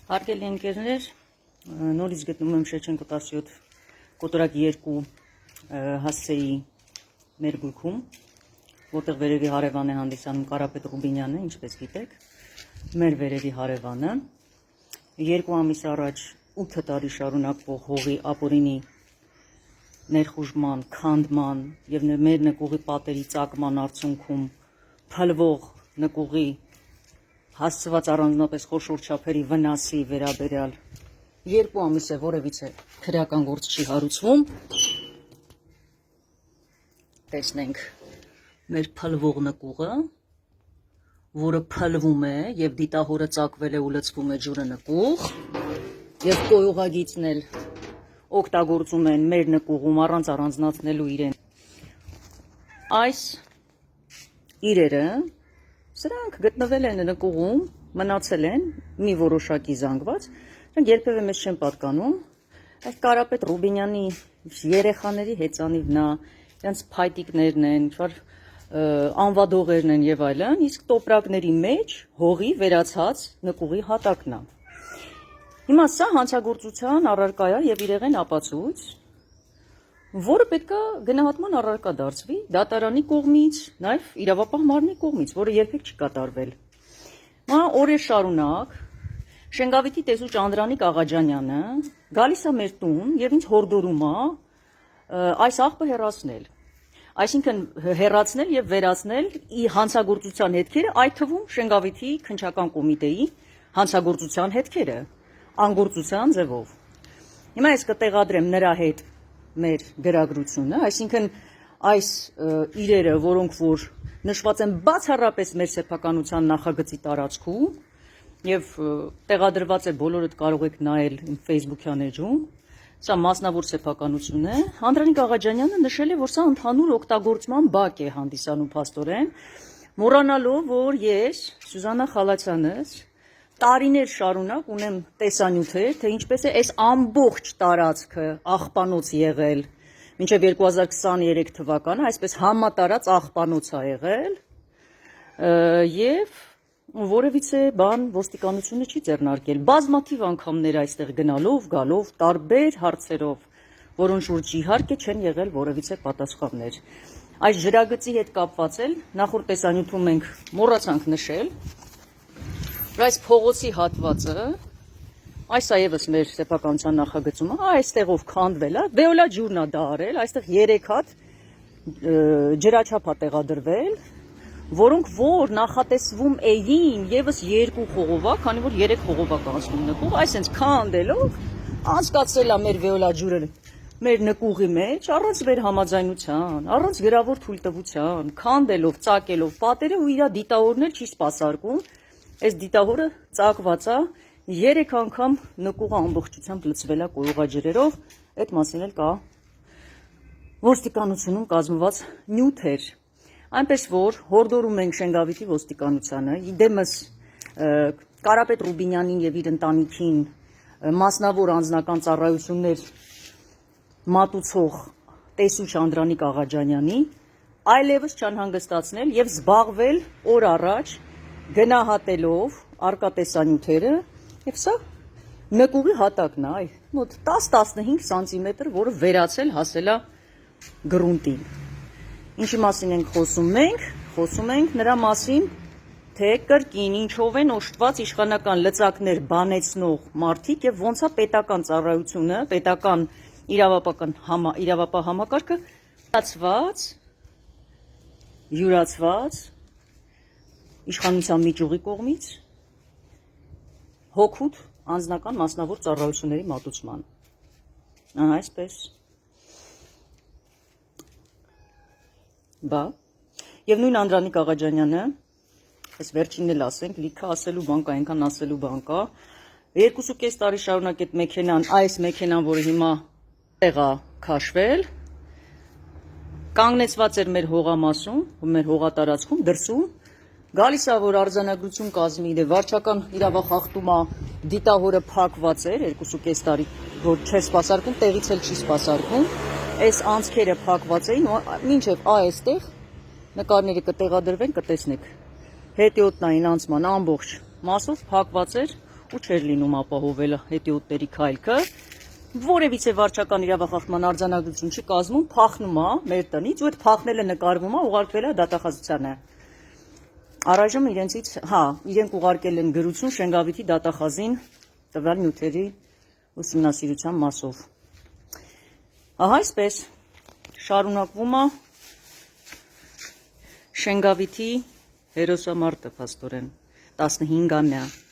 Հարգելի ընկերներ, նորից գտնում եմ Շեչենկո 17 կոտորակ 2 հասցեի մեր գույքում, որտեղ վերևի հարևան է հանդիսանում Կարապետ Ռուբինյանը, ինչպես գիտեք, մեր վերևի հարևանը, 2 ամիս առաջ 8 տարի շարունակվող հողի ապօրինի ներխուժման, քանդման և մեր նկուղի պատերի ծակման արդյունքում փլվող նկուղի հասցված առանձնապես խոշոր չափերի վնասի վերաբերյալ 2 ամիս է որևիցե քրեական գործ չի հարուցվում։ Տեսնենք մեր փլվող նկուղը, որը փլվում է և դիտահորը ծակվել է ու լցվում է ջուրը նկուղ, և կոյուղագիծն էլ օգտագործում են մեր նկուղում առանց առանձնացնելու իրեն։ Այս իրերը սրանք գտնվել են նկուղում, մնացել են մի որոշակի զանգված, նրանք երբևէ մեզ չեն պատկանում, այս Կարապետ Ռուբինյանի երեխաների հեծանիվն է, իրենց փայտիկներն են, անվադողերն են և այլն, իսկ տոպրակների մեջ հողի վերացած նկուղի հատակն է։ Հիմա սա հանցագործության առարկա է և իրեղեն ապացույց, որը պետք է գնահատման առարկա դարձվի դատարանի կողմից, նաև իրավապահ մարմնի կողմից, որը երբեք չի կատարվել։ Օրեր շարունակ Շենգավիթի տեսուչ Անդրանիկ Աղաջանյանը գալիս է մեր տուն և ինձ հորդորում է այս աղբը հեռացնել, այսինքն հեռացնել և վերացնել հանցագործության հետքերը, այդ թվում Շենգավիթի քննչական կոմիտեի հանցագործության հետքերը, անգործության ձևով։ Հիմա ես կտեղադրեմ նրա հետ մեր գրագրությունը, այսինքն այս իրերը, որոնք որ նշված են բացառապես մեր սեփականության նախագծի տարածքում և տեղադրված է, բոլորդ կարող եք նայել իմ Facebook-յան էջում, սա մասնավոր սեփականություն է, Անդրանիկ Աղաջանյանը նշել է, որ սա ընդհանուր օգտագործման բակ է հանդիսանում փաստորեն, մոռանալով, որ ես, Սյուզաննա Խալացյանս, տարիներ շարունակ ունեմ տեսանյութեր, թե ինչպես է այս ամբողջ տարածքը աղբանոց եղել, մինչև 2023 թվականը, այսպես համատարած աղբանոց է եղել, և որևիցե բան ոստիկանությունը չի ձեռնարկել, բազմաթիվ անգամներ այստեղ գնալով, գալով, տարբեր հարցերով, որոնց շուրջ իհարկե չեն եղել որևիցե պատասխաններ։ Այս ջրագծի հետ կապված էլ նախորդ տեսանյութում մենք մոռացանք նշել, որ այս փողոցի հատվածը, այս է ևս մեր սեփականության նախագծում, այստեղով քանդվել է, վեոլա ջուրն է դա արել, այստեղ 3 հատ ջրաչափ է տեղադրվել, որոնք որ նախատեսվում էին ևս 2 խողովակ, քանի որ 3 խողովակ անցնում նկուղ, այսենց քանդելով անցկացրել է մեր վեոլա ջուրը մեր նկուղի մեջ, առանց մեր համաձայնության, առանց գրավոր թույլտվության, քանդելով, ծակելով պատերը ու իր դիտահորն էլ չի սպասարկում, այս դիտահորը ծակված է 3 անգամ նկուղը ամբողջությամբ լցվել է կոյուղաջրերով, այդ մասին էլ կա ոստիկանությունում կազմված նյութեր, այնպես որ հորդորում ենք Շենգավիթի ոստիկանությանը, իդեմս Կարապետ Ռուբինյանին և իր ընտանիքին մասնավոր անձնական ծառայություններ մատուցող տեսուչ Անդրանիկ Աղաջանյանի այլևս չանհանգստացնել և զբաղվել օր առաջ գնահատելով առկա տեսանյութերը, և սա նկուղի հատակն է, մոտ 10-15 սանտիմետր, որը վերացել հասել է գրունտին։ Ինչի մասին ենք խոսում ենք նրա մասին, թե կրկին ինչով են օժտված իշխանական լծակներ բանեցնող մարդիկ և ոնց է պետական ծառայությունը, պետական իրավապահ համակարգը յուրացված իշխանության միջուղի կողմից հօգուտ անձնական մասնավոր ծառայությունների մատուցման։ Այսպես։ Եվ նույն Անդրանիկ Աղաջանյանը, այս վերջինն էլ ասենք, լիքը ասելու բան կա, այնքան ասելու բան կա, 2.5 տարի շարունակ այդ մեքենան, այս մեքենան, որը հիմա տեղ է քաշվել, կանգնեցված էր մեր հողամասում, մեր հողատարածքում, դրսում, գալիս է, որ արձանագրություն կազմի, վարչական իրավախախտում է, դիտահորը փակված էր 2.5 տարի, որ չէր սպասարկում, տեղից էլ չի սպասարկում, այս անցքերը փակված էին, մինչև այստեղ նկարները կտեղադրվեն, կտեսնեք, հետիոտնային անցման ամբողջ մասով փակված էր ու չէր լինում ապահովել հետիոտների քայլքը, որևիցե վարչական իրավախախտման արձանագրություն չի կազմում, փախնում է մեր տնից ու այդ փախնելը նկարվում է, ուղարկվել է դատախազությանը։ Առայժմ իրենք ուղարկել են գրություն Շենգավիթի դատախազին տվյալ նյութերի ուսումնասիրության մասով։ Ահա այսպես շարունակվում է Շենգավիթի հերոսամարտը, փաստորեն 15-ամյա։